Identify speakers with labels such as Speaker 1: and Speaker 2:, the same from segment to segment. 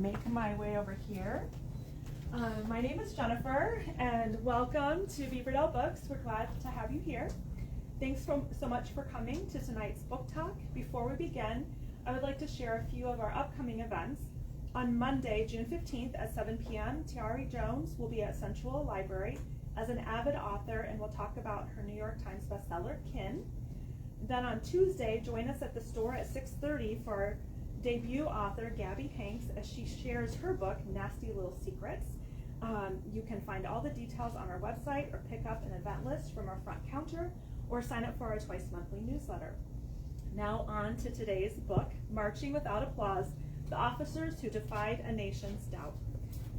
Speaker 1: make my way over here. My name is Jennifer, and welcome to Beaverdale Books. We're glad to have you here. Thanks so much for coming to tonight's book talk. Before we begin, I would like to share a few of our upcoming events. On Monday, June 15th at 7 p.m., Tiari Jones will be at Central Library as an avid author and will talk about her New York Times bestseller, Kin. Then on Tuesday, join us at the store at 6:30 for our debut author, Gabby Hanks, as she shares her book, Nasty Little Secrets. You can find all the details on our website or pick up an event list from our front counter or sign up for our twice monthly newsletter. Now on to today's book, Marching Without Applause, The Officers Who Defied a Nation's Doubt.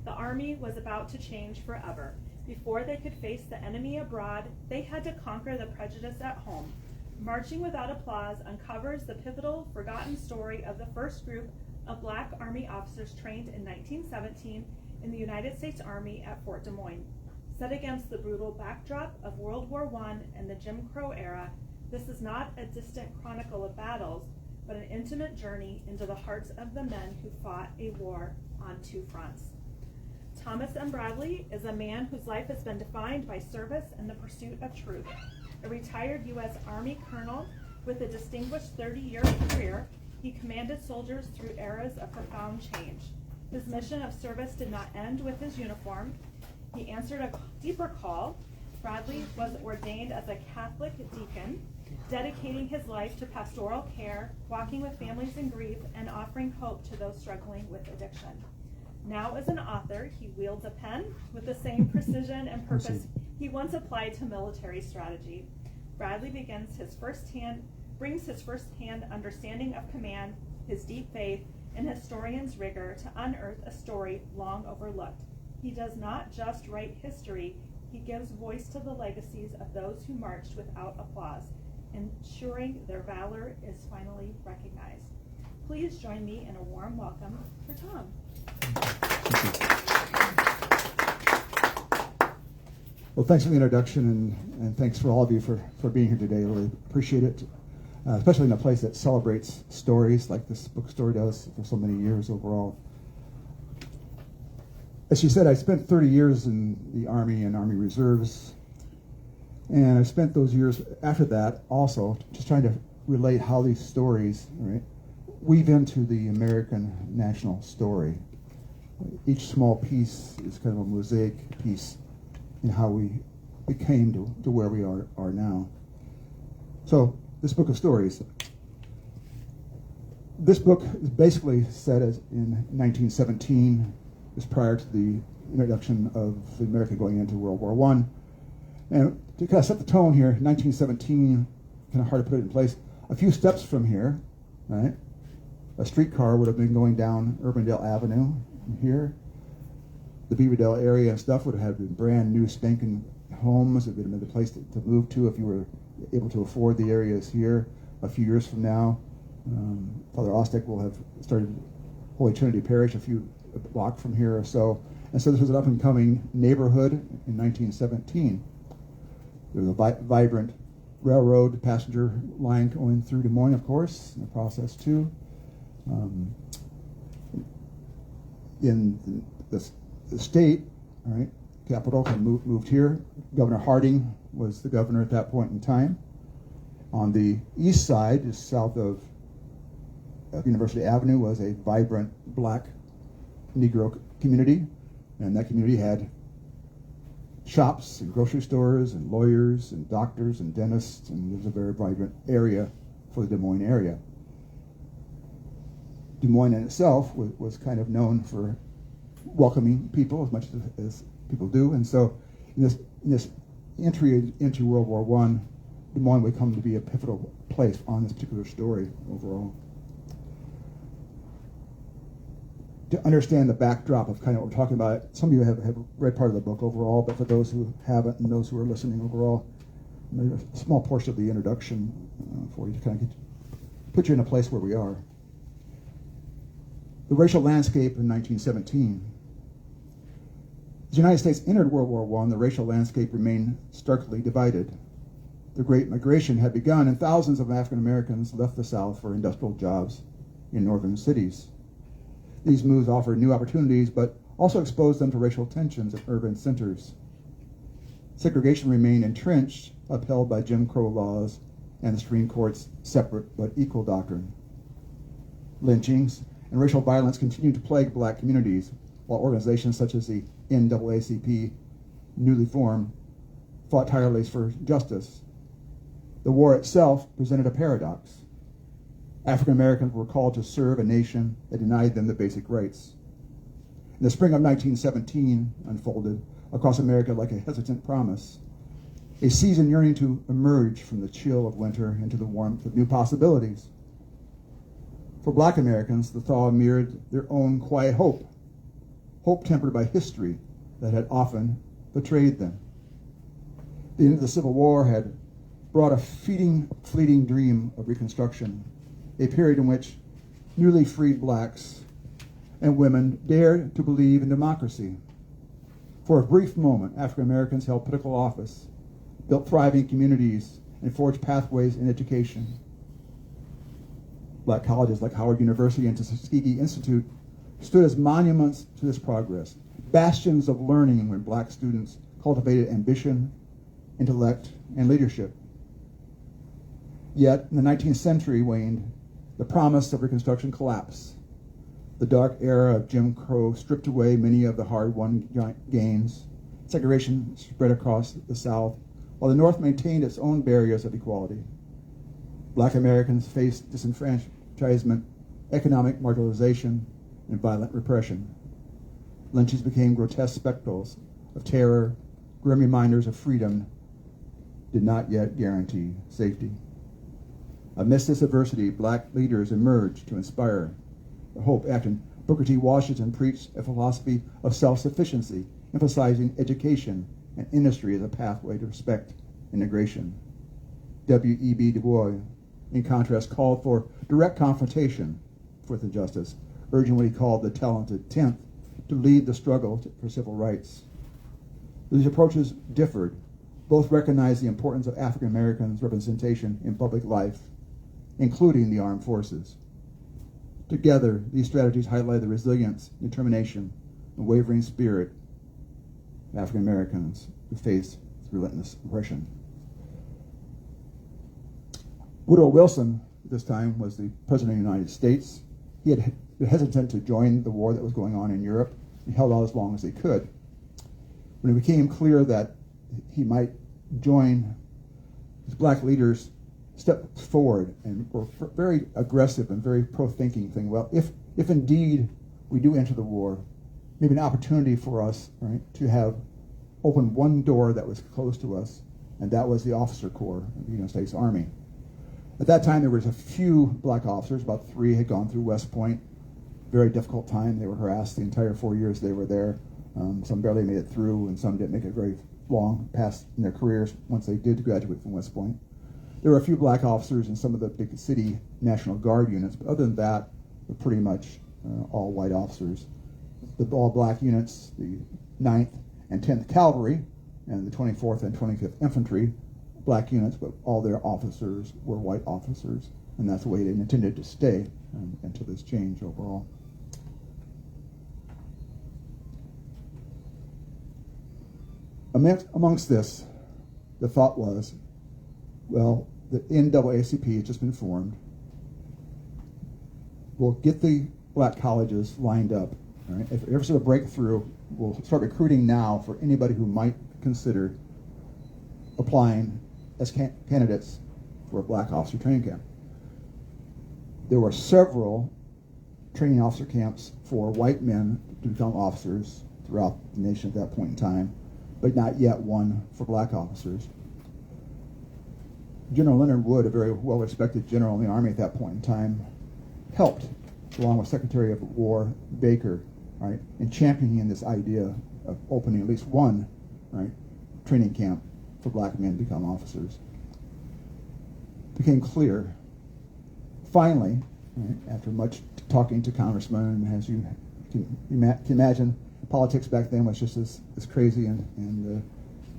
Speaker 1: The Army was about to change forever. Before they could face the enemy abroad, they had to conquer the prejudice at home. Marching Without Applause uncovers the pivotal, forgotten story of the first group of Black Army officers trained in 1917 in the United States Army at Fort Des Moines. Set against the brutal backdrop of World War I and the Jim Crow era, this is not a distant chronicle of battles, but an intimate journey into the hearts of the men who fought a war on two fronts. Thomas M. Bradley is a man whose life has been defined by service and the pursuit of truth. A retired U.S. Army colonel with a distinguished 30-year career, he commanded soldiers through eras of profound change. His mission of service did not end with his uniform. He answered a deeper call. Bradley was ordained as a Catholic deacon, dedicating his life to pastoral care, walking with families in grief, and offering hope to those struggling with addiction. Now as an author, he wields a pen with the same precision and purpose he once applied to military strategy. Bradley brings his first-hand understanding of command, his deep faith, and historian's rigor to unearth a story long overlooked. He does not just write history, he gives voice to the legacies of those who marched without applause, ensuring their valor is finally recognized. Please join me in a warm welcome for Tom.
Speaker 2: Well, thanks for the introduction, and thanks for all of you for being here today. I really appreciate it, especially in a place that celebrates stories like this bookstore does for so many years overall. As she said, I spent 30 years in the Army and Army Reserves, and I spent those years after that also just trying to relate how these stories, right, weave into the American national story. Each small piece is kind of a mosaic piece in how we came to where we are now. So this book of stories. This book is basically set as in 1917, just prior to the introduction of America going into World War I. And to kind of set the tone here, 1917, kind of hard to put it in place. A few steps from here, right, a streetcar would have been going down Urbandale Avenue from here. The Beaverdale area and stuff would have been brand new, stinking homes. It would have been the place to move to if you were able to afford the areas here. A few years from now, Father Ostick will have started Holy Trinity Parish a block from here or so. And so this was an up-and-coming neighborhood in 1917. There was a vibrant railroad passenger line going through Des Moines, of course, in the process too. In the state, all right, capital moved here. Governor Harding was the governor at that point in time. On the east side, just south of University Avenue, was a vibrant Black Negro community, and that community had shops and grocery stores and lawyers and doctors and dentists, and it was a very vibrant area for the Des Moines area. Des Moines in itself was kind of known for welcoming people as much as people do, and so in this entry into World War I, Des Moines would come to be a pivotal place on this particular story overall. To understand the backdrop of kind of what we're talking about, some of you have read part of the book overall, but for those who haven't and those who are listening overall, maybe a small portion of the introduction for you to kind of put you in a place where we are. The racial landscape in 1917. As the United States entered World War I, the racial landscape remained starkly divided. The Great Migration had begun, and thousands of African Americans left the South for industrial jobs in northern cities. These moves offered new opportunities, but also exposed them to racial tensions in urban centers. Segregation remained entrenched, upheld by Jim Crow laws and the Supreme Court's separate but equal doctrine. Lynchings and racial violence continued to plague black communities, while organizations such as the NAACP, newly formed, fought tirelessly for justice. The war itself presented a paradox. African Americans were called to serve a nation that denied them the basic rights. In the spring of 1917 unfolded across America like a hesitant promise, a season yearning to emerge from the chill of winter into the warmth of new possibilities. For black Americans, the thaw mirrored their own quiet hope tempered by history that had often betrayed them. The end of the Civil War had brought a fleeting dream of Reconstruction, a period in which newly freed blacks and women dared to believe in democracy. For a brief moment, African Americans held political office, built thriving communities, and forged pathways in education. Black colleges like Howard University and Tuskegee Institute stood as monuments to this progress, bastions of learning when black students cultivated ambition, intellect, and leadership. Yet, in the 19th century waned, the promise of Reconstruction collapsed. The dark era of Jim Crow stripped away many of the hard-won gains. Segregation spread across the South, while the North maintained its own barriers of equality. Black Americans faced disenfranchisement, economic marginalization, and violent repression. Lynchings became grotesque spectacles of terror, grim reminders of freedom did not yet guarantee safety. Amidst this adversity, black leaders emerged to inspire the hope. Acton Booker T. Washington preached a philosophy of self-sufficiency, emphasizing education and industry as a pathway to respect integration. W.E.B. Du Bois, in contrast, called for direct confrontation with injustice, urging what he called the talented 10th to lead the struggle for civil rights. These approaches differed. Both recognized the importance of African Americans' representation in public life, including the armed forces. Together, these strategies highlight the resilience, determination, and wavering spirit of African Americans who face relentless oppression. Woodrow Wilson, at this time, was the President of the United States. He had been hesitant to join the war that was going on in Europe. He held out as long as he could. When it became clear that he might join, his black leaders stepped forward and were very aggressive and very pro-thinking, saying, well, if indeed we do enter the war, maybe an opportunity for us, right, to have opened one door that was closed to us, and that was the officer corps of the United States Army. At that time, there was a few black officers, about 3 had gone through West Point. Very difficult time. They were harassed the entire 4 years they were there. Some barely made it through, and some didn't make it very long past in their careers once they did graduate from West Point. There were a few black officers in some of the big city National Guard units, but other than that, they're pretty much all white officers. The all black units, the 9th and 10th Cavalry, and the 24th and 25th Infantry, black units, but all their officers were white officers, and that's the way they intended to stay until this change overall. Amongst this, the thought was, well, the NAACP has just been formed. We'll get the black colleges lined up. All right? If there's a breakthrough, we'll start recruiting now for anybody who might consider applying as candidates for a black officer training camp. There were several training officer camps for white men to become officers throughout the nation at that point in time, but not yet one for black officers. General Leonard Wood, a very well-respected general in the Army at that point in time, helped, along with Secretary of War Baker, right, in championing this idea of opening at least one, right, training camp for black men to become officers. It became clear, finally, right, after much talking to congressmen, and as you can imagine, politics back then was just as crazy and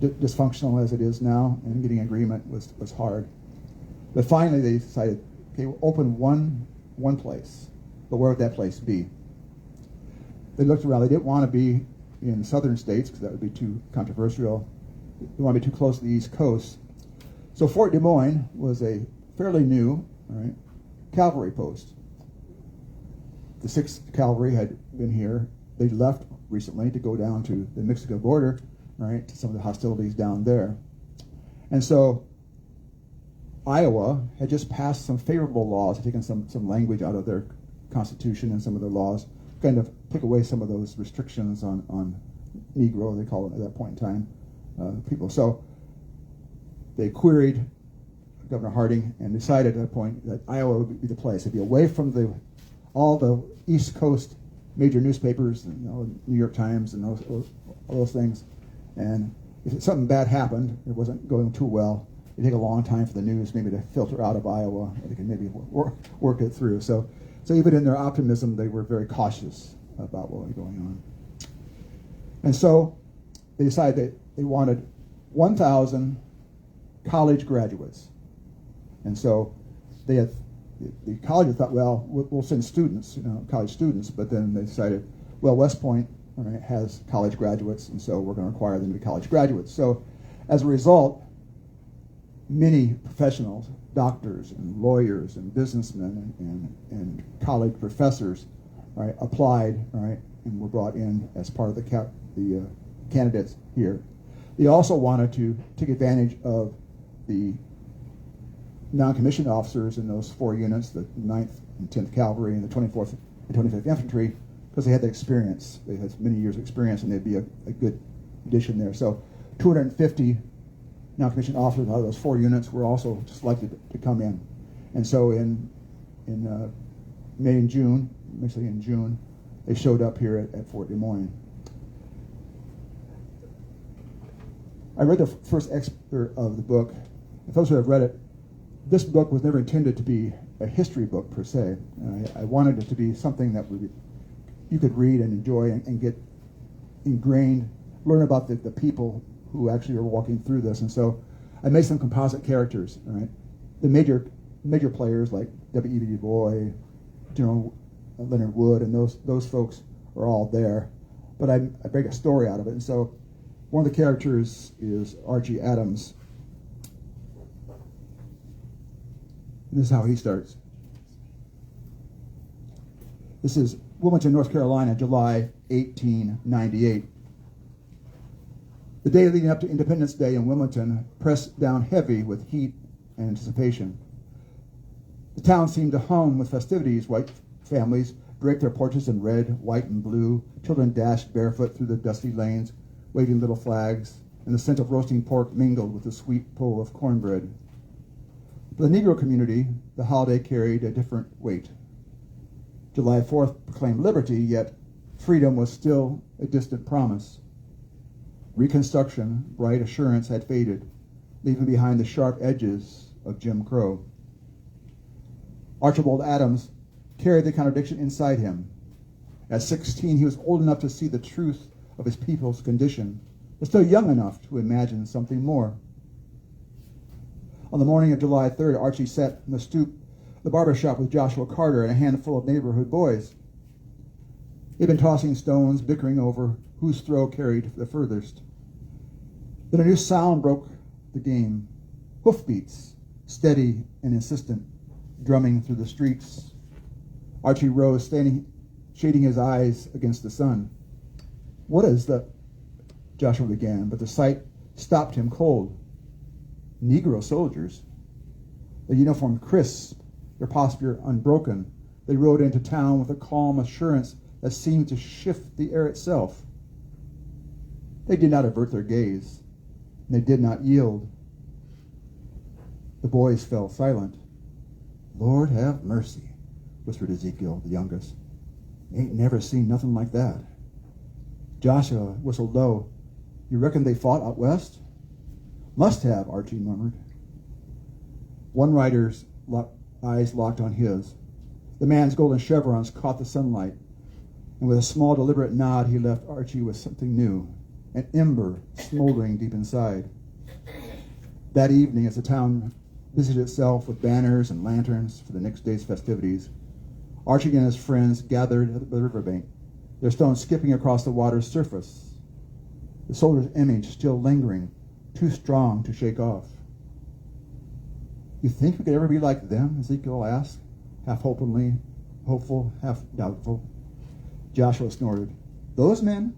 Speaker 2: dysfunctional as it is now, and getting agreement was hard. But finally they decided, okay, we'll open one place, but where would that place be? They looked around. They didn't want to be in the southern states because that would be too controversial. They wanted to be too close to the East Coast. So Fort Des Moines was a fairly new, right, cavalry post. The 6th Cavalry had been here. They left recently to go down to the Mexico border, right, to some of the hostilities down there. And so Iowa had just passed some favorable laws, had taken some language out of their constitution and some of their laws, kind of took away some of those restrictions on Negro, they call it at that point in time, people. So they queried Governor Harding and decided at that point that Iowa would be the place. It'd be away from all the East Coast major newspapers, New York Times and all those things. And if something bad happened, it wasn't going too well, it'd take a long time for the news maybe to filter out of Iowa, and they could maybe work it through. So even in their optimism, they were very cautious about what was going on. And so they decided that they wanted 1,000 college graduates. And so the college thought, well, we'll send students, college students, but then they decided, well, West Point has college graduates, and so we're going to require them to be college graduates. So as a result, many professionals, doctors and lawyers and businessmen and college professors, right, applied, right, and were brought in as part of the candidates here. They also wanted to take advantage of the non-commissioned officers in those 4 units, the 9th and 10th Cavalry and the 24th and 25th Infantry, because they had the experience. They had many years of experience, and they'd be a good addition there. So 250 non-commissioned officers out of those 4 units were also selected to come in. And so in May and June, mostly in June, they showed up here at Fort Des Moines. I read the first excerpt of the book. And those who have read it, this book was never intended to be a history book per se. I wanted it to be something that you could read and enjoy and get ingrained, learn about the people who actually are walking through this. And so I made some composite characters, all right? The major players like W.E.B. Du Bois, General Leonard Wood, and those folks are all there. But I break a story out of it. And so one of the characters is Archie Adams. And this is how he starts. This is Wilmington, North Carolina, July 1898. The day leading up to Independence Day in Wilmington pressed down heavy with heat and anticipation. The town seemed to hum with festivities. White families draped their porches in red, white, and blue. Children dashed barefoot through the dusty lanes, waving little flags, and the scent of roasting pork mingled with the sweet pull of cornbread. For the Negro community, the holiday carried a different weight. July 4th proclaimed liberty, yet freedom was still a distant promise. Reconstruction, bright assurance had faded, leaving behind the sharp edges of Jim Crow. Archibald Adams carried the contradiction inside him. At 16, he was old enough to see the truth of his people's condition, but still young enough to imagine something more. On the morning of July 3rd, Archie sat in the stoop of the barber shop with Joshua Carter and a handful of neighborhood boys. They'd been tossing stones, bickering over whose throw carried the furthest. Then a new sound broke the game. Hoofbeats, steady and insistent, drumming through the streets. Archie rose, shading his eyes against the sun. "What is the—" Joshua began, but the sight stopped him cold. Negro soldiers, their uniform crisp, their posture unbroken, they rode into town with a calm assurance that seemed to shift the air itself. They did not avert their gaze, and they did not yield. The boys fell silent. "Lord have mercy," whispered Ezekiel, the youngest. "Ain't never seen nothing like that." Joshua whistled low. "You reckon they fought out west?" "Must have," Archie murmured. One rider's eyes locked on his. The man's golden chevrons caught the sunlight, and with a small, deliberate nod, he left Archie with something new, an ember smoldering deep inside. That evening, as the town busied itself with banners and lanterns for the next day's festivities, Archie and his friends gathered at the riverbank. their stones skipping across the water's surface, the soldier's image still lingering, too strong to shake off. You think we could ever be like them? Ezekiel asked, half hopeful, half doubtful. Joshua snorted. Those men?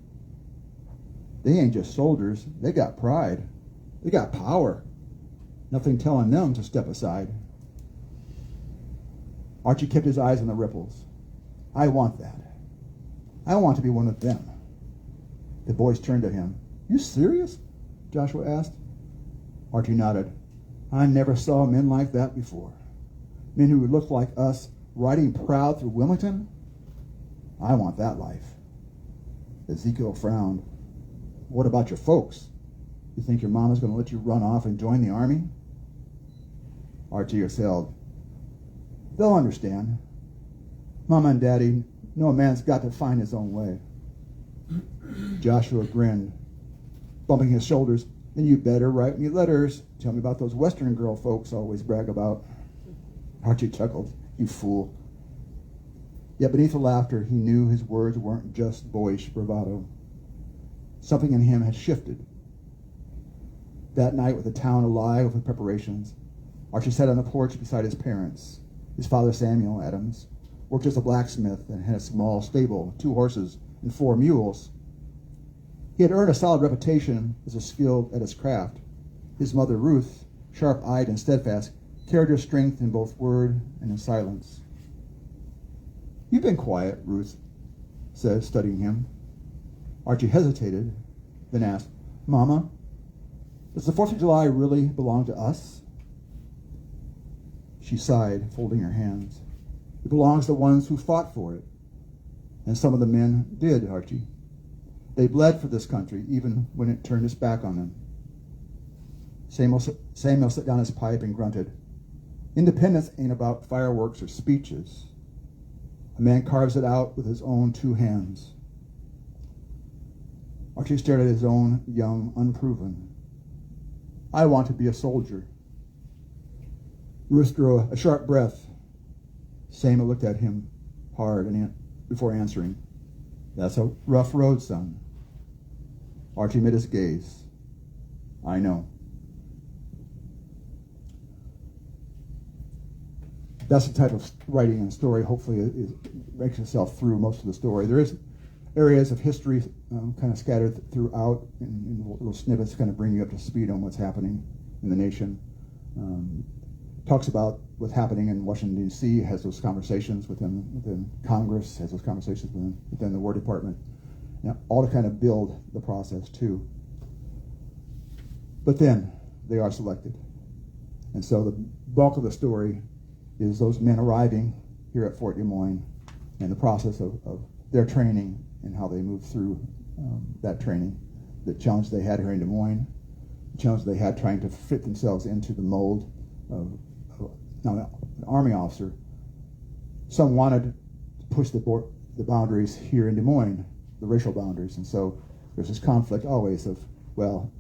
Speaker 2: They ain't just soldiers. They got pride. They got power. Nothing telling them to step aside. Archie kept his eyes on the ripples. I want that. I want to be one of them. The boys turned to him. You serious? Joshua asked. Archie nodded. I never saw men like that before. Men who looked like us riding proud through Wilmington. I want that life. Ezekiel frowned. What about your folks? You think your mama's going to let you run off and join the army? Archie exhaled. They'll understand. Mama and Daddy know a man's got to find his own way. Joshua grinned, bumping his shoulders. Then you better write me letters. Tell me about those Western girl folks always brag about. Archie chuckled. You fool. Yet beneath the laughter, he knew his words weren't just boyish bravado. Something in him had shifted. That night, with the town alive with preparations, Archie sat on the porch beside his parents. His father, Samuel Adams, worked as a blacksmith and had a small stable, 2 horses and 4 mules. He had earned a solid reputation as a skilled at his craft. His mother, Ruth, sharp-eyed and steadfast, carried her strength in both word and in silence. You've been quiet, Ruth said, studying him. Archie hesitated, then asked, Mama, does the 4th of July really belong to us? She sighed, folding her hands. It belongs to the ones who fought for it. And some of the men did, Archie. They bled for this country, even when it turned its back on them. Samuel set down his pipe and grunted. Independence ain't about fireworks or speeches. A man carves it out with his own 2 hands. Archie stared at his own young, unproven. I want to be a soldier. Ruth drew a sharp breath. Samuel looked at him hard before answering. That's a rough road, son. Archie met his gaze. I know. That's the type of writing and story, hopefully, it makes itself through most of the story. There is areas of history kind of scattered throughout in little snippets to kind of bring you up to speed on what's happening in the nation. Talks about what's happening in Washington, D.C., has those conversations within Congress, has those conversations within the War Department, all to kind of build the process, too. But then they are selected. And so the bulk of the story is those men arriving here at Fort Des Moines and the process of their training and how they move through that training, the challenge they had here in Des Moines, the challenge they had trying to fit themselves into the mold of now an Army officer. Some wanted to push the boundaries here in Des Moines, the racial boundaries, and so there's this conflict always of, well,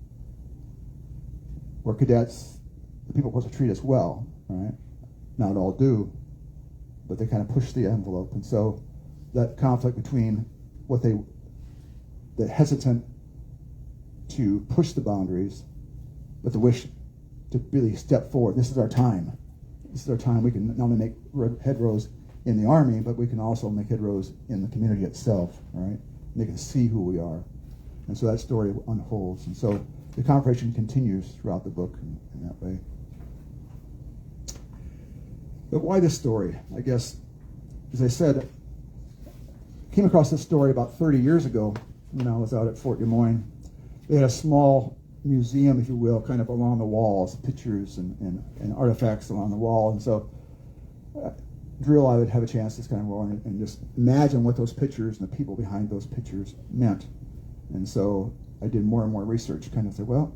Speaker 2: we're cadets, the people are supposed to treat us well, right? Not all do, but they kind of push the envelope, and so that conflict between the hesitant to push the boundaries, but the wish to really step forward. This is our time. This is our time. We can not only make headrows in the Army, but we can also make headrows in the community itself, right? They can see who we are. And so that story unfolds. And so the conversation continues throughout the book in that way. But why this story? I guess, as I said, I came across this story about 30 years ago when I was out at Fort Des Moines. They had a small museum, if you will, kind of along the walls, pictures and artifacts along the wall. And so Drill, I would have a chance to kind of go on and just imagine what those pictures and the people behind those pictures meant. And so I did more and more research, kind of said, well,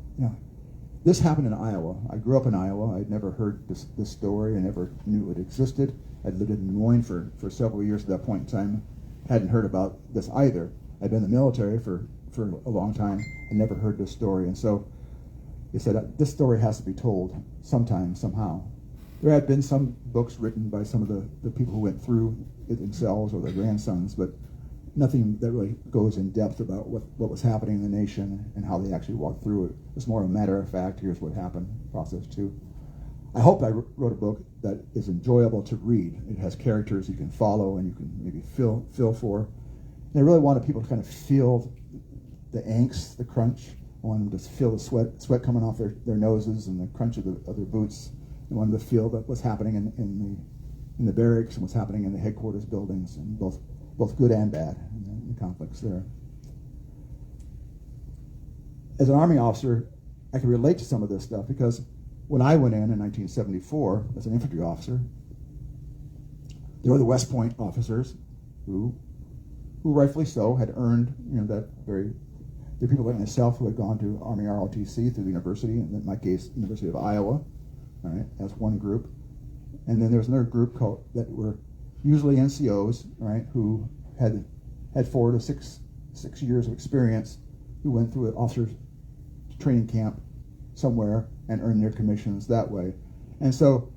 Speaker 2: this happened in Iowa. I grew up in Iowa. I'd never heard this story. I never knew it existed. I'd lived in Des Moines for several years at that point in time. Hadn't heard about this either. I'd been in the military for a long time and never heard this story. And so he said, this story has to be told sometime, somehow. There had been some books written by some of the people who went through it themselves or their grandsons, but nothing that really goes in depth about what was happening in the nation and how they actually walked through it. It's more a matter of fact, here's what happened, process two. I hope I wrote a book that is enjoyable to read. It has characters you can follow and you can maybe feel for. And I really wanted people to kind of feel the angst, the crunch. I wanted them to feel the sweat coming off their noses and the crunch of their boots. I wanted them to feel that what's happening in the barracks and what's happening in the headquarters buildings, and both good and bad, and the conflicts there. As an Army officer, I can relate to some of this stuff because when I went in 1974 as an infantry officer, there were the West Point officers who rightfully so had earned, that very. There are people like myself who had gone to Army ROTC through the university, and in my case, University of Iowa, all right, as one group. And then there was another group that were usually NCOs, right, who had 4 to 6 years of experience, who went through an officer's training camp somewhere and earned their commissions that way. And so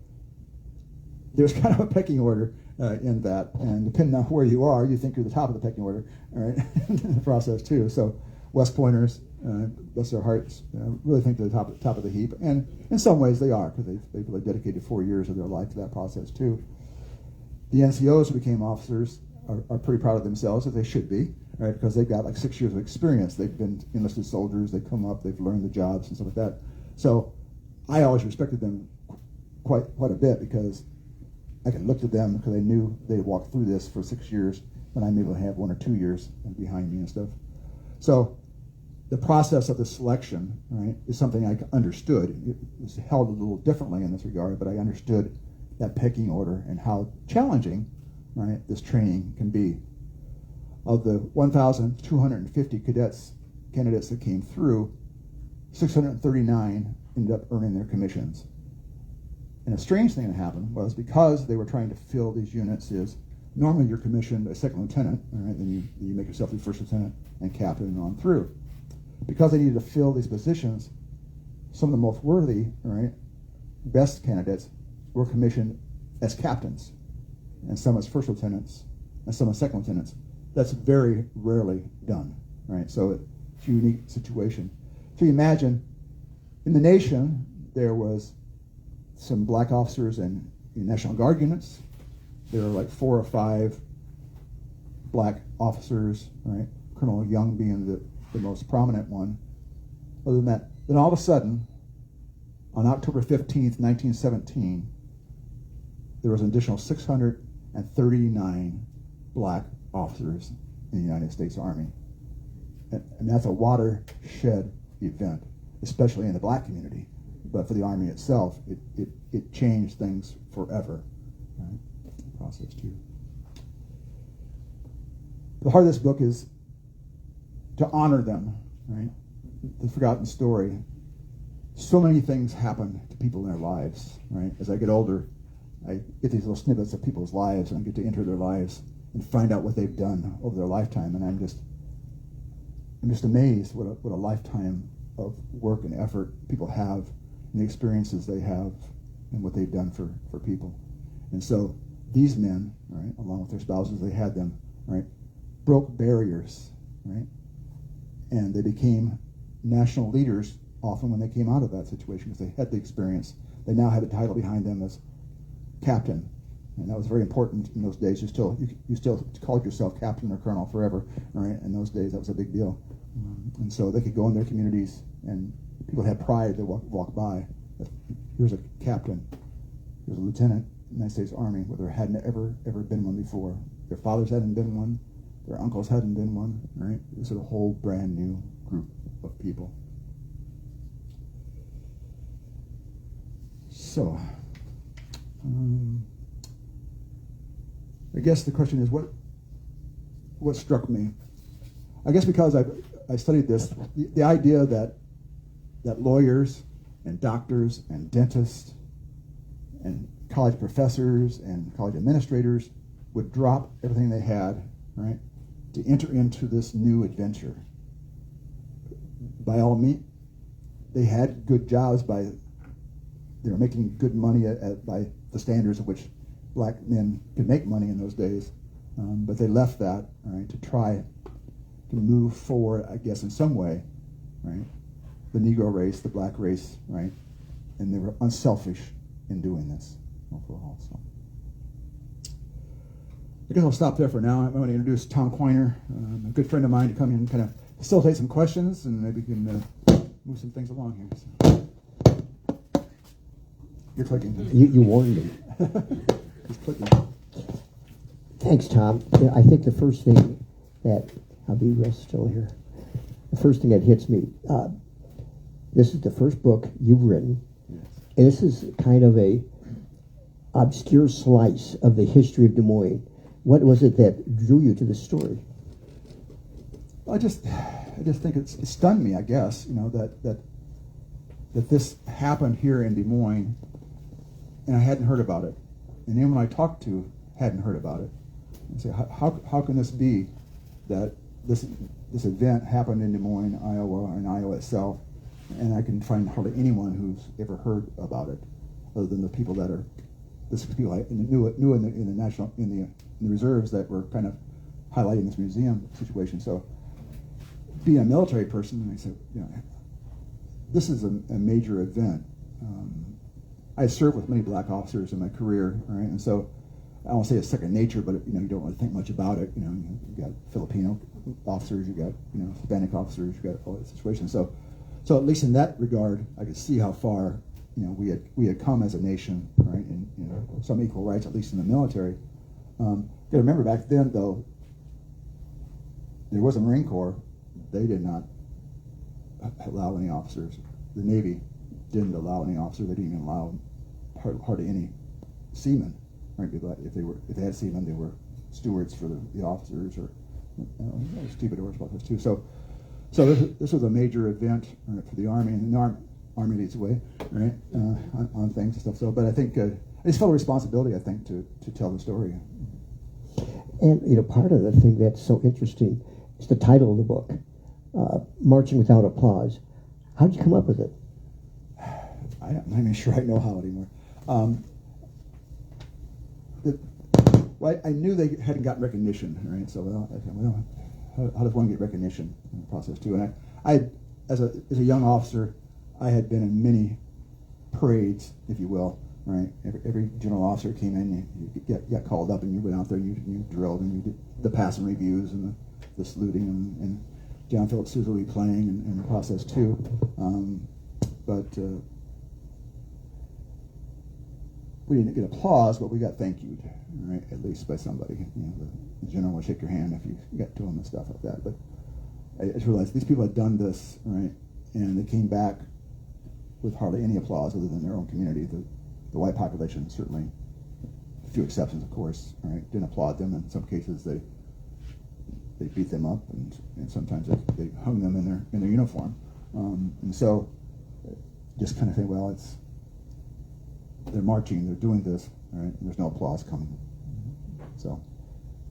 Speaker 2: there's kind of a pecking order in that, and depending on where you are, you think you're the top of the pecking order, all right, in the process too. So West Pointers, bless their hearts, really think they're the top of the heap, and in some ways they are, because they've really dedicated 4 years of their life to that process too. The NCOs who became officers are pretty proud of themselves, as they should be, right? Because they've got like 6 years of experience. They've been enlisted soldiers. They come up. They've learned the jobs and stuff like that. So I always respected them quite a bit because I could look to them because I knew they walked through this for 6 years when I'm able to have 1 or 2 years behind me and stuff. So the process of the selection, right, is something I understood. It was held a little differently in this regard, but I understood that pecking order and how challenging, right, this training can be. Of the 1,250 candidates that came through, 639 ended up earning their commissions. And a strange thing that happened was because they were trying to fill these units is normally you're commissioned a second lieutenant, all right, then you make yourself the first lieutenant and captain and on through. Because they needed to fill these positions, some of the most worthy, all right, best candidates were commissioned as captains, and some as first lieutenants, and some as second lieutenants. That's very rarely done, right? So it's a unique situation. So you imagine, in the nation, there was some black officers in National Guard units. There were like 4 or 5 black officers, right? Colonel Young being the most prominent one. Other than that, then all of a sudden, on October 15th, 1917, there was an additional 639 black officers in the United States Army. And that's a watershed event, especially in the black community. But for the Army itself, it changed things forever. Right? Process too. The heart of this book is to honor them, right? The forgotten story. So many things happen to people in their lives, right? As I get older, I get these little snippets of people's lives, and I get to enter their lives and find out what they've done over their lifetime, and I'm just amazed what a lifetime of work and effort people have, and the experiences they have, and what they've done for people. And so these men, right, along with their spouses, they had them, right, broke barriers, right, and they became national leaders often when they came out of that situation because they had the experience. They now had a title behind them as captain, and that was very important in those days. You still called yourself captain or colonel forever, right? In those days, that was a big deal. And so they could go in their communities, and people had pride to walk by. Here's a captain, here's a lieutenant in the United States Army, where there hadn't ever been one before. Their fathers hadn't been one, their uncles hadn't been one, right? This is a whole brand new group of people. So, I guess the question is, what struck me? I guess because I studied this, the idea that lawyers and doctors and dentists and college professors and college administrators would drop everything they had, right, to enter into this new adventure. By all means, they had good jobs they were making good money by the standards of which black men could make money in those days. But they left that, right, to try to move forward, I guess, in some way, right? The Negro race, the black race, right? And they were unselfish in doing this overall. So I guess I'll stop there for now. I'm going to introduce Tom Quiner, a good friend of mine, to come in and kind of facilitate some questions, and maybe we can move some things along here. So. You're clicking.
Speaker 3: You warned me.
Speaker 2: He's clicking.
Speaker 3: Thanks, Tom. Yeah, I think the first thing that, I'll be real still here. The first thing that hits me, this is the first book you've written,
Speaker 2: Yes.
Speaker 3: and this is kind of a obscure slice of the history of Des Moines. What was it that drew you to this story?
Speaker 2: I just think it stunned me, I guess, that this happened here in Des Moines, and I hadn't heard about it. And anyone I talked to hadn't heard about it. And say, how can this be that this event happened in Des Moines, Iowa, or in Iowa itself, and I can find hardly anyone who's ever heard about it, other than the people that are people I knew in the reserves that were kind of highlighting this museum situation. So, being a military person, I said, this is a major event. I served with many black officers in my career, right? And so I won't say it's second nature, but you don't really think much about it. You got Filipino officers, you got Hispanic officers, you got all that situation. So at least in that regard, I could see how far we had come as a nation, right? And some equal rights, at least in the military. You got to remember back then, though, there was a Marine Corps. They did not allow any officers. The Navy didn't allow any officers. They didn't even allow hardly any seamen. Right? If they had seamen, they were stewards for the officers, or stevedores about this too. So this was a major event for the Army, and the Army leads the way, right, on things and stuff. So, but I think I just felt a responsibility, I think, to tell the story.
Speaker 3: And part of the thing that's so interesting is the title of the book, Marching Without Applause. How did you come up with it?
Speaker 2: I'm not even sure I know how anymore. I knew they hadn't gotten recognition, right? So, how does one get recognition in the process too? And I as a young officer, I had been in many parades, if you will, right? Every general officer came in, you got called up, and you went out there, and you drilled, and you did the passing reviews and the saluting, and John Philip Sousa would be playing in the process too. But we didn't get applause, but we got thank you, right? At least by somebody. The general would shake your hand if you got to him and stuff like that. But I just realized these people had done this, right? And they came back with hardly any applause other than their own community. The white population, certainly, a few exceptions, of course, right? Didn't applaud them. In some cases, they beat them up, and sometimes they hung them in their uniform. And so, just kind of think, well, they're marching, they're doing this, right? And there's no applause coming. So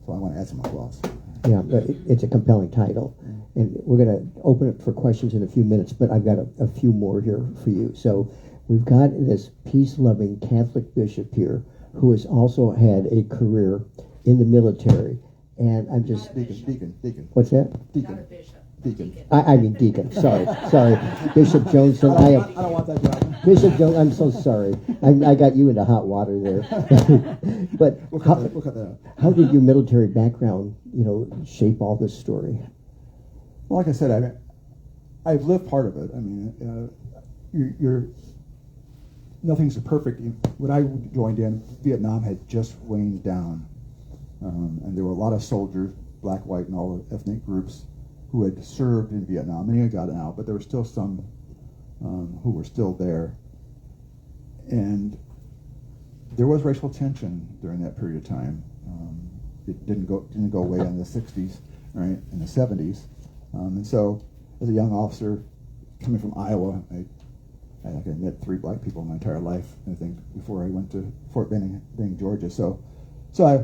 Speaker 2: I want to add some applause.
Speaker 3: Yeah, but it's a compelling title. And we're going to open it for questions in a few minutes, but I've got a few more here for you. So we've got this peace-loving Catholic bishop here who has also had a career in the military. And I'm just...
Speaker 2: Deacon.
Speaker 3: What's that?
Speaker 2: Deacon.
Speaker 4: Not a bishop.
Speaker 2: Deacon.
Speaker 3: I mean deacon. Sorry. Bishop Johnson.
Speaker 2: I don't want that job.
Speaker 3: Bishop Jones, I'm so sorry. I got you into hot water there. But
Speaker 2: We'll cut that out.
Speaker 3: how did your military background, shape all this story?
Speaker 2: Well, like I said, I've lived part of it. I mean, nothing's perfect. When I joined in, Vietnam had just waned down, and there were a lot of soldiers, black, white, and all the ethnic groups, who had served in Vietnam. Many had gotten out, but there were still some who were still there. And there was racial tension during that period of time. It didn't go away in the 60s, right, in the 70s. And so, as a young officer coming from Iowa, I met 3 black people in my entire life, I think, before I went to Fort Benning, Georgia. So I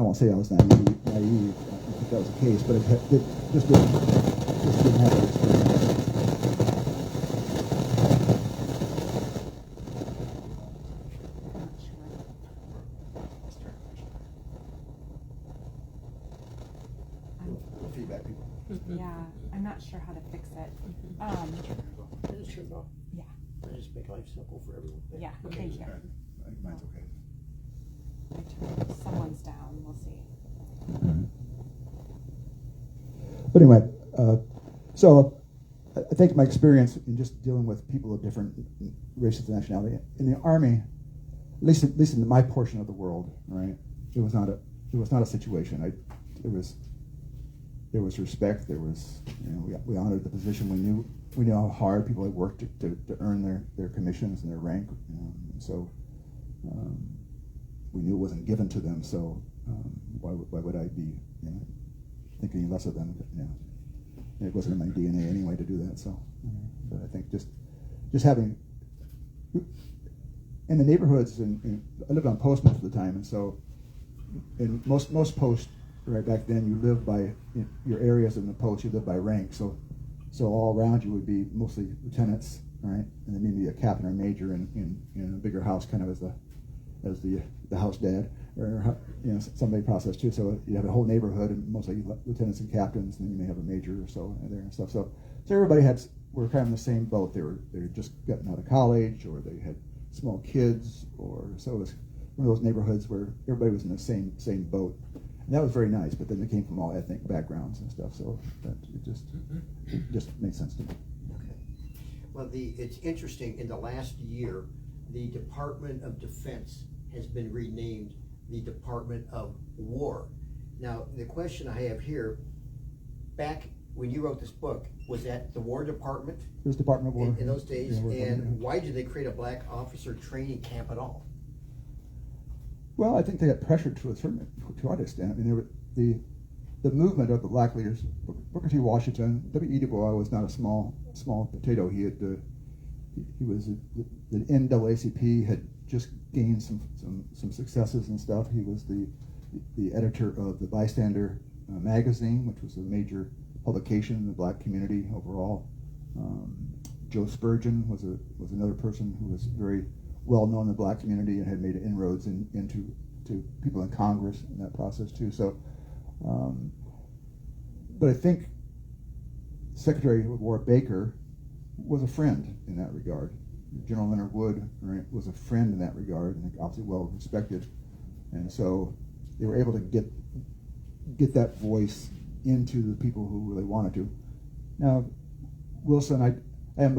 Speaker 2: won't say I was naive. I think that was the case, but it just didn't have that experience. bad people.
Speaker 1: Yeah, I'm not sure how to fix it.
Speaker 4: I just turn it off.
Speaker 1: Yeah.
Speaker 4: I just make life simple for everyone.
Speaker 1: Yeah,
Speaker 4: Okay.
Speaker 1: thank you.
Speaker 2: All right. I think mine's okay.
Speaker 1: Someone's down, we'll see.
Speaker 2: But anyway, so I think my experience in just dealing with people of different races and nationality in the Army, at least in my portion of the world, right? It was not a situation. There was respect. There was, we honored the position. We knew how hard people had worked to earn their commissions and their rank. So we knew it wasn't given to them. So why would I be thinking less of them? It wasn't in my DNA anyway to do that. So, but I think just having in the neighborhoods, and I lived on post most of the time, and so in most posts right back then, you lived by your areas in the post. You lived by rank. So all around you would be mostly lieutenants, right, and then maybe a captain or major in a bigger house, kind of as the house dad, or somebody process too. So you have a whole neighborhood and mostly lieutenants and captains, and then you may have a major or so there and stuff. So everybody were kind of in the same boat. They were just gotten out of college, or they had small kids, or so it was one of those neighborhoods where everybody was in the same boat. And that was very nice, but then they came from all ethnic backgrounds and stuff, so it just made sense to me.
Speaker 4: Okay. Well, it's interesting, in the last year, the Department of Defense has been renamed the Department of War. Now, the question I have here, back when you wrote this book, was that the War Department?
Speaker 2: It was Department of War.
Speaker 4: In those days,
Speaker 2: Yeah,
Speaker 4: and why did they create a black officer training camp at all?
Speaker 2: Well, I think they got pressured to an extent. I mean, the movement of the black leaders, Booker T. Washington, W.E. Du Bois was not a small potato. He was the NAACP had just gained some successes and stuff. He was the editor of the Bystander magazine, which was a major publication in the black community overall. Joe Spurgeon was another person who was very well known in the black community and had made inroads into people in Congress in that process too. So, but I think Secretary of War Baker was a friend in that regard. General Leonard Wood, right, was a friend in that regard, and obviously well respected. And so they were able to get that voice into the people who really wanted to. Now, Wilson, I am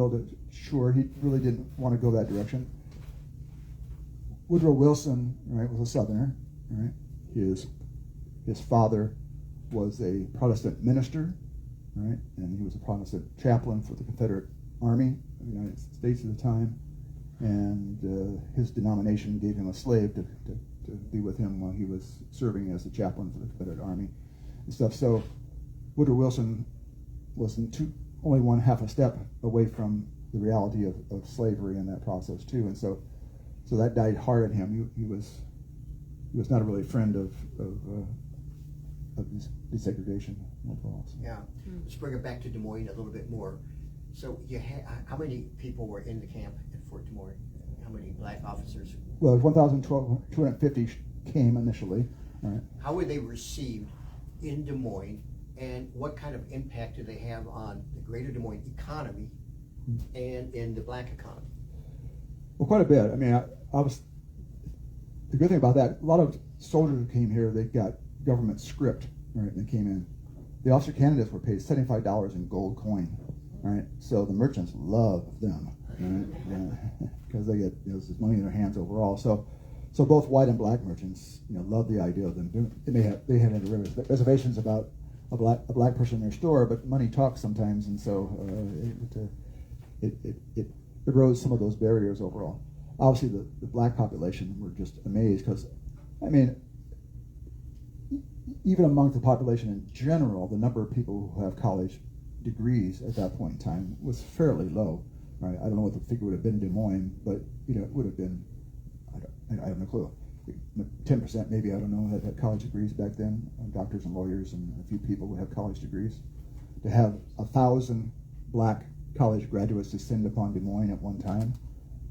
Speaker 2: sure he really didn't want to go that direction. Woodrow Wilson, right, was a Southerner, right? His father was a Protestant minister, right, and he was a Protestant chaplain for the Confederate Army of the United States at the time, and his denomination gave him a slave to be with him while he was serving as a chaplain for the Confederate Army and stuff. So Woodrow Wilson was only one half a step away from the reality of slavery in that process too, and so that died hard on him. He was not a really friend of desegregation overall. So.
Speaker 4: Yeah. Let's bring it back to Des Moines a little bit more. So how many people were in the camp at Fort Des Moines? How many black officers?
Speaker 2: Well, 1,250 came initially. All right.
Speaker 4: How were they received in Des Moines, and what kind of impact do they have on the greater Des Moines economy and in the black economy?
Speaker 2: Well, quite a bit. I mean, the good thing about that, a lot of soldiers who came here, they got government script, right? And they came in. The officer candidates were paid $75 in gold coin, right? So the merchants loved them, right? Because they get this money in their hands overall. So both white and black merchants, loved the idea of them doing. They had reservations about a black person in their store, but money talks sometimes, and so it erodes some of those barriers overall. Obviously, the black population were just amazed because, I mean, even among the population in general, the number of people who have college degrees at that point in time was fairly low. Right? I don't know what the figure would have been in Des Moines, but it would have been, I have no clue. 10% maybe, I don't know, had college degrees back then. Doctors and lawyers and a few people would have college degrees. To have 1,000 black college graduates descend upon Des Moines at one time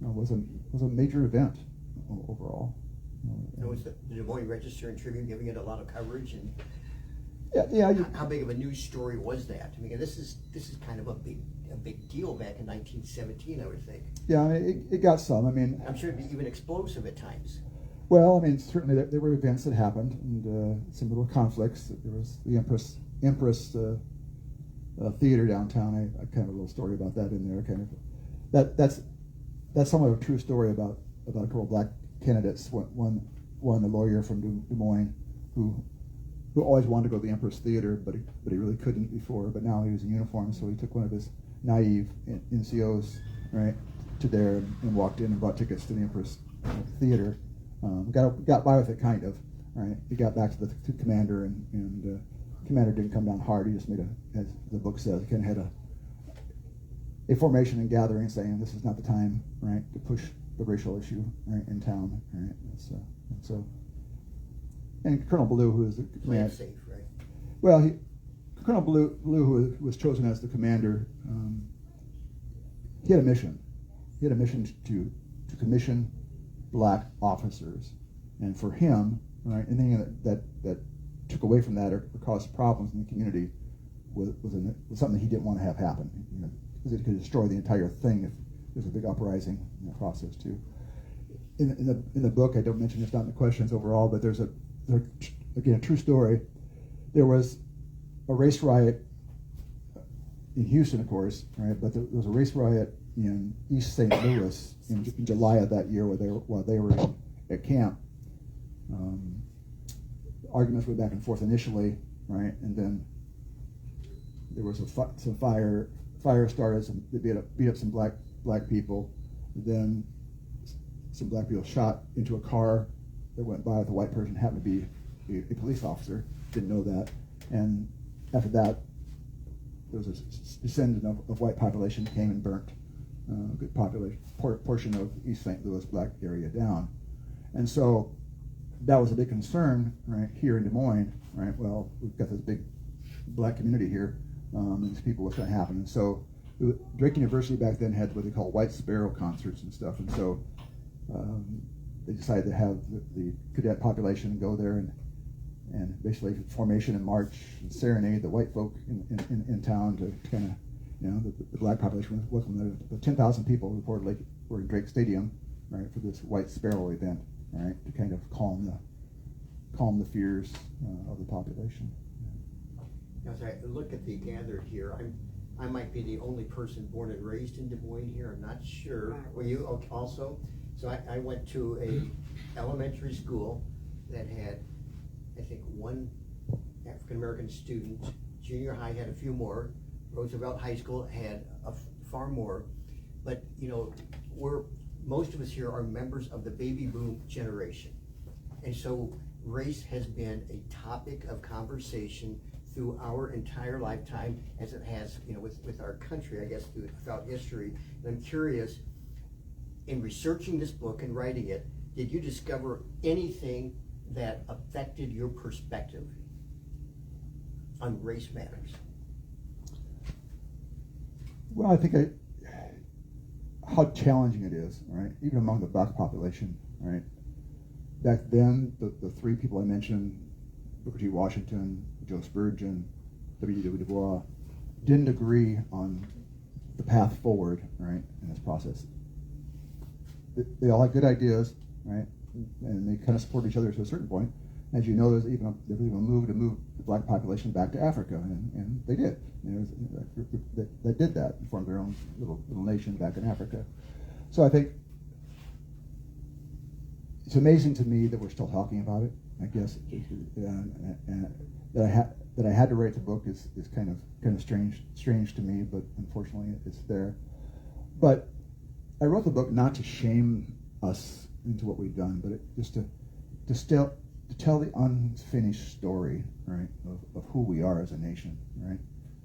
Speaker 2: was a major event overall.
Speaker 4: Was the Des Moines Register and Tribune giving it a lot of coverage? And How big of a news story was that? I mean, this is kind of a big deal back in 1917, I would think.
Speaker 2: Yeah, I mean, it got some. I mean,
Speaker 4: I'm sure it'd be even explosive at times.
Speaker 2: Well, I mean, certainly there were events that happened, and some little conflicts. There was the Empress Theater downtown. I kind of a little story about that in there. Kind of that's somewhat of a true story about a couple of black candidates. One a lawyer from Des Moines who always wanted to go to the Empress Theater, but he really couldn't before. But now he was in uniform, so he took one of his naive NCOs right to there and walked in and bought tickets to the Empress Theater. Got by with it, kind of. Right, he got back to the commander, and commander didn't come down hard. He just made as the book says, kind of had a formation and gathering, saying this is not the time, right, to push the racial issue right in town, right. And Colonel Blue, who is the commander,
Speaker 4: Safe, right?
Speaker 2: Well, Colonel Blue, who was chosen as the commander, he had a mission. He had a mission to commission black officers, and for him, right, anything that took away from that or caused problems in the community was something he didn't want to have happen. You know, because it could destroy the entire thing if there's a big uprising in the process too. In the book, I don't mention this, not in the questions overall, but there's again a true story. There was a race riot in Houston, of course, right? But there was a race riot in East St. Louis in July of that year while they were at camp. Arguments went back and forth initially, right, and then there was some fire started. They beat up some black people. Then some black people shot into a car that went by with a white person, happened to be a police officer. Didn't know that, and after that, there was a descendant of white population came and burnt a good portion of East St. Louis black area down, and so that was a big concern, right, here in Des Moines, right. Well, we've got this big black community here, and these people, what's going to happen? And so Drake University back then had what they call White Sparrow concerts and stuff, and so they decided to have the cadet population go there and basically formation and march and serenade the white folk in town to kind of, you know, the black population was welcome there. But 10,000 people reportedly were in Drake Stadium, right, for this White Sparrow event, right, to kind of calm the fears of the population.
Speaker 4: As I look at the gathered here, I might be the only person born and raised in Des Moines here. I'm not sure. Were you also? So I went to a elementary school that had, I think, one African American student. Junior high had a few more. Roosevelt High School had far more. But you know, most of us here are members of the baby boom generation, and so race has been a topic of conversation through our entire lifetime, as it has, you know, with our country, I guess, throughout history. And I'm curious, in researching this book and writing it, did you discover anything that affected your perspective on race matters?
Speaker 2: Well, I think how challenging it is, right? Even among the black population, right? Back then, the three people I mentioned, Booker T. Washington, Joe Spurgeon, W.W. Du Bois, didn't agree on the path forward, right, in this process. They all had good ideas, right, and they kind of support each other to a certain point. As you know, there was even a move to move the black population back to Africa, and they did. You know, that did that and formed their own little nation back in Africa. So I think it's amazing to me that we're still talking about it. I guess that I had to write the book is kind of strange to me, but unfortunately it's there. But I wrote the book not to shame us into what we've done, but just to tell the unfinished story, right, of who we are as a nation, right?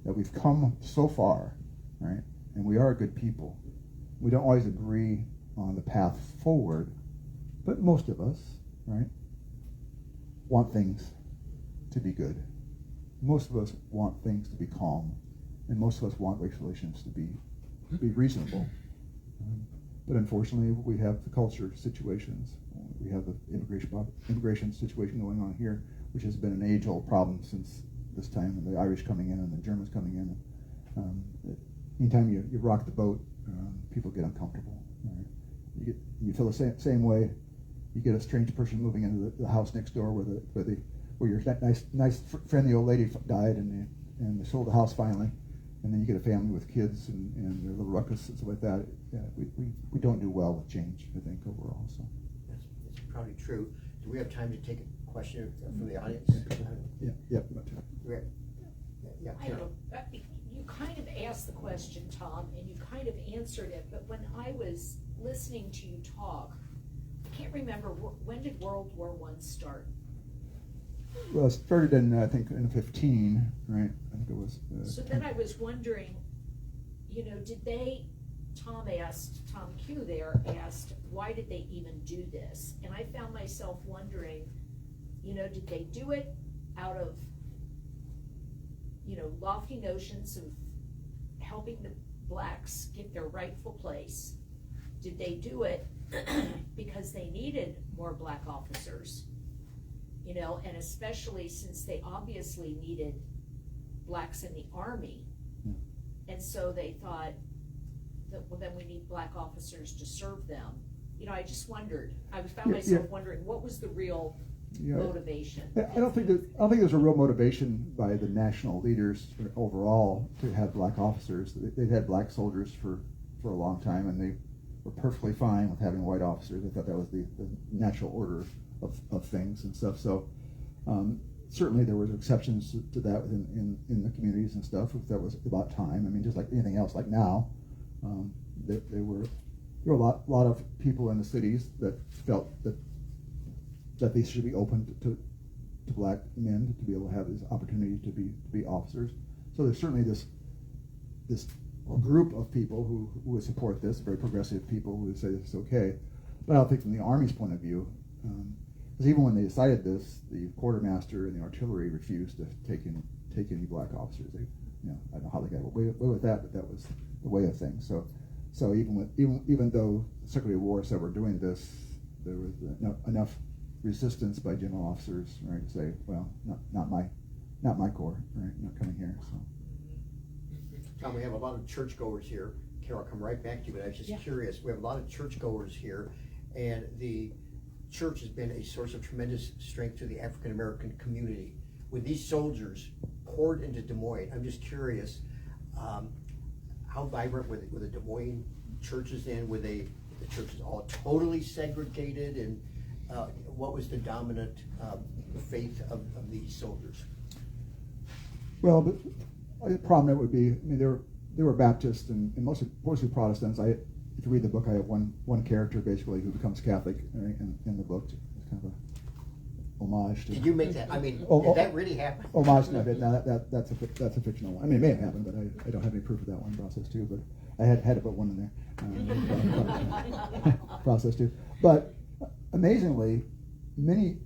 Speaker 2: That we've come so far, right? And we are good people. We don't always agree on the path forward, but most of us, right, want things to be good. Most of us want things to be calm, and most of us want race relations to be reasonable. But unfortunately, we have the culture situations. We have the immigration situation going on here, which has been an age-old problem since this time, and the Irish coming in and the Germans coming in. Anytime you rock the boat, people get uncomfortable. Right? You feel the same way. You get a strange person moving into the house next door where your nice friendly old lady died, and they sold the house finally, and then you get a family with kids and their little ruckus and stuff like that. Yeah, we don't do well with change, I think, overall. So
Speaker 4: That's probably true. Do we have time to take a question from the audience?
Speaker 2: yeah.
Speaker 4: Yeah,
Speaker 5: I don't know. You kind of asked the question, Tom, and you kind of answered it, but when I was listening to you talk, I can't remember, when did World War I start?
Speaker 2: Well, it started in, I think, in 15, right? I think it was.
Speaker 5: So then I was wondering, did they, Tom Q there asked, why did they even do this? And I found myself wondering, did they do it out of, lofty notions of helping the blacks get their rightful place? Did they do it because they needed more black officers? And especially since they obviously needed blacks in the army. And so they thought that, well, then we need black officers to serve them. I just wondered, I found myself wondering, what was the real motivation?
Speaker 2: I don't think there's a real motivation by the national leaders overall to have black officers. They'd had black soldiers for a long time, and they were perfectly fine with having white officers. They thought that was the natural order of things and stuff. So certainly there were exceptions to that in the communities and stuff. If that was about time. I mean, just like anything else, like now, there were a lot of people in the cities that felt that they should be open to black men to be able to have this opportunity to be officers. So there's certainly this group of people who would support this, very progressive people who would say this is okay. But I don't think from the Army's point of view, because even when they decided this, the quartermaster and the artillery refused to take any black officers. I don't know how they got away with that, but that was the way of things. So even though the Secretary of War said we're doing this, there was enough resistance by general officers, right, to say, well, not my corps, right, not coming here. So.
Speaker 4: Tom, we have a lot of churchgoers here. Carol, I'll come right back to you, but I was just curious. We have a lot of churchgoers here, and the church has been a source of tremendous strength to the African American community. With these soldiers poured into Des Moines, I'm just curious, how vibrant were the Des Moines churches then? Were the churches all totally segregated, and what was the dominant faith of these soldiers?
Speaker 2: Well, but prominent would be, I mean, they were Baptist and mostly Protestants. If you read the book, I have one character basically who becomes Catholic in the book. It's kind of a homage to.
Speaker 4: Did you make that? I mean, did that really happen?
Speaker 2: Homage, no, that's a fictional one. I mean, it may have happened, but I don't have any proof of that one process too. But I had to put one in there. Process too. But amazingly, many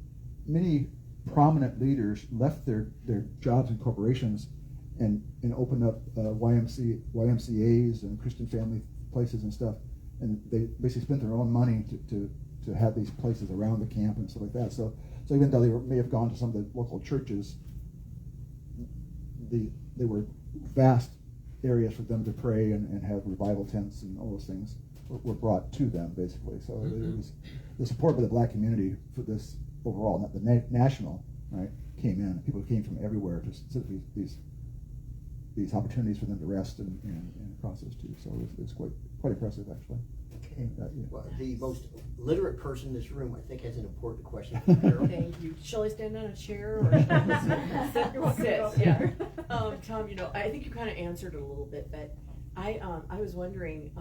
Speaker 2: prominent leaders left their jobs and corporations and opened up YMCAs and Christian family places and stuff, and they basically spent their own money to have these places around the camp and stuff like that. So even though they may have gone to some of the local churches, they were vast areas for them to pray and have revival tents, and all those things were brought to them basically. So it was the support by the black community for this overall, not the national, right, came in. People came from everywhere to specifically these opportunities for them to rest and process too. So it was quite impressive actually.
Speaker 4: Okay. Well, the most literate person in this room, I think, has an important question.
Speaker 6: Thank you. Shall I stand on a chair or shall I sit?
Speaker 1: You're welcome to go
Speaker 6: Yeah.
Speaker 1: here.
Speaker 6: Tom, I think you kind of answered it a little bit, but I was wondering,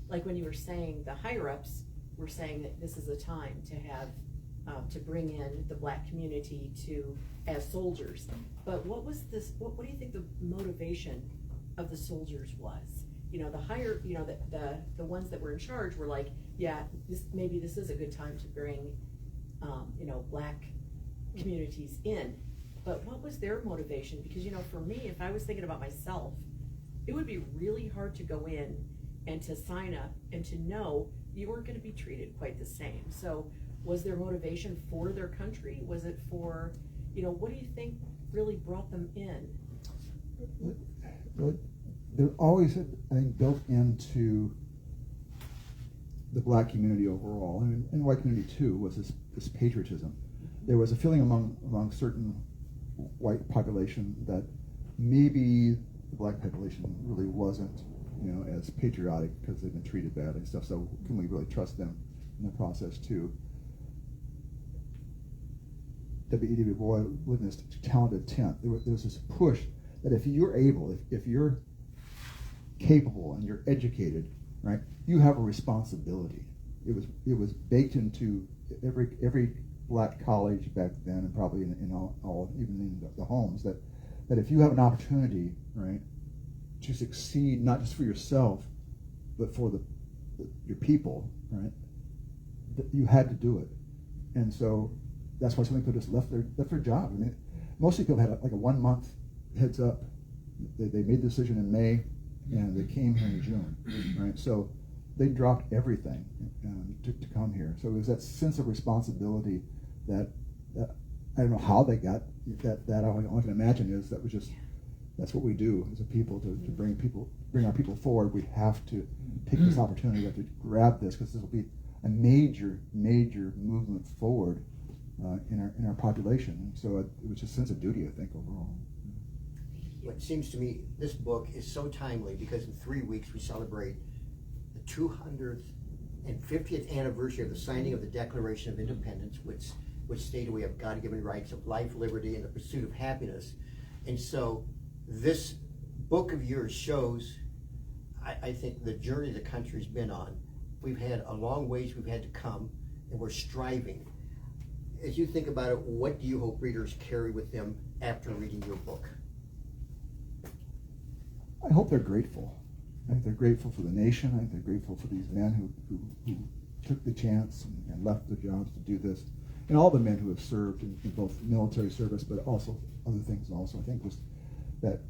Speaker 6: like when you were saying the higher ups were saying that this is a time to have to bring in the black community as soldiers. But what was this? What do you think the motivation of the soldiers was? The higher, the ones that were in charge were like, yeah, maybe this is a good time to bring, black communities in. But what was their motivation? Because, for me, if I was thinking about myself, it would be really hard to go in and to sign up and to know you weren't going to be treated quite the same. So was their motivation for their country? Was it for, what do you think really brought them in?
Speaker 2: They're always, I think, built into the black community overall, and white community too, was this patriotism. There was a feeling among certain white population that maybe the black population really wasn't, as patriotic because they've been treated badly and stuff. So can we really trust them in the process too? W.E.B. Du Bois lived in this talented tent. There was this push that if you're able, if you're capable and you're educated, right, you have a responsibility. It was baked into every black college back then, and probably in all even in the homes, that if you have an opportunity, right, to succeed not just for yourself but for your people, right, that you had to do it. And so that's why so many people just left their job. I mean, most people had like a 1 month heads up. They made the decision in May, and they came here in June, right? So they dropped everything to come here. So it was that sense of responsibility that I don't know how they got that. All I can imagine is that's what we do as a people to bring our people forward. We have to take this opportunity. We have to grab this, because this will be a major movement forward in our population. And so it was just a sense of duty, I think, overall.
Speaker 4: What seems to me, this book is so timely because in 3 weeks we celebrate the 250th anniversary of the signing of the Declaration of Independence, which stated we have God-given rights of life, liberty, and the pursuit of happiness. And so this book of yours shows, I think, the journey the country's been on. We've had a long ways we've had to come, and we're striving. As you think about it, what do you hope readers carry with them after reading your book?
Speaker 2: I hope they're grateful. I think they're grateful for the nation. I think they're grateful for these men who took the chance and left their jobs to do this, and all the men who have served in both military service, but also other things. Also, I think just that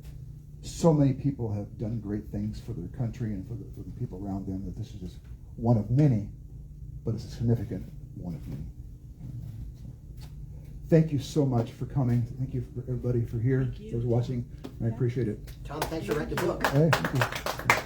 Speaker 2: so many people have done great things for their country and for the people around them, that this is just one of many, but it's a significant one of many. Thank you so much for coming. Thank you for everybody for here, those watching. I appreciate it.
Speaker 4: Tom, thanks for writing the book.
Speaker 2: Hey, thank you.